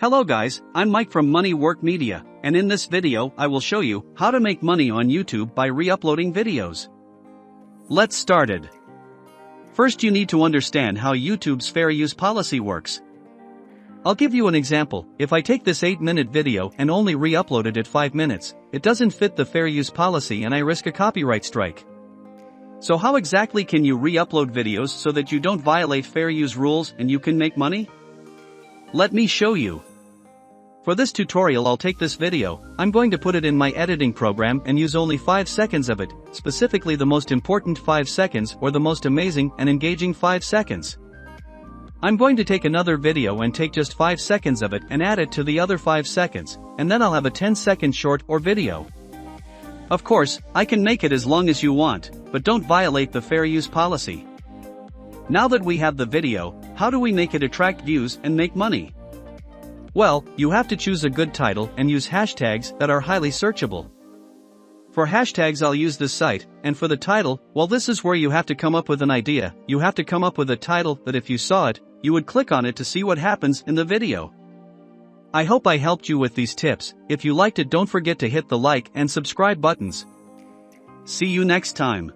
Hello guys, I'm Mike from Money Work Media, and in this video I will show you how to make money on YouTube by re-uploading videos. Let's started. First you need to understand how YouTube's fair use policy works. I'll give you an example. If I take this 8-minute video and only re-upload it at 5 minutes, it doesn't fit the fair use policy and I risk a copyright strike. So how exactly can you re-upload videos so that you don't violate fair use rules and you can make money? Let me show you. For this tutorial I'll take this video, I'm going to put it in my editing program and use only 5 seconds of it, specifically the most important 5 seconds or the most amazing and engaging 5 seconds. I'm going to take another video and take just 5 seconds of it and add it to the other 5 seconds, and then I'll have a 10-second short or video. Of course, I can make it as long as you want, but don't violate the fair use policy. Now that we have the video, how do we make it attract views and make money? Well, you have to choose a good title and use hashtags that are highly searchable. For hashtags I'll use this site, and for the title, well this is where you have to come up with an idea. You have to come up with a title that if you saw it, you would click on it to see what happens in the video. I hope I helped you with these tips. If you liked it, don't forget to hit the like and subscribe buttons. See you next time.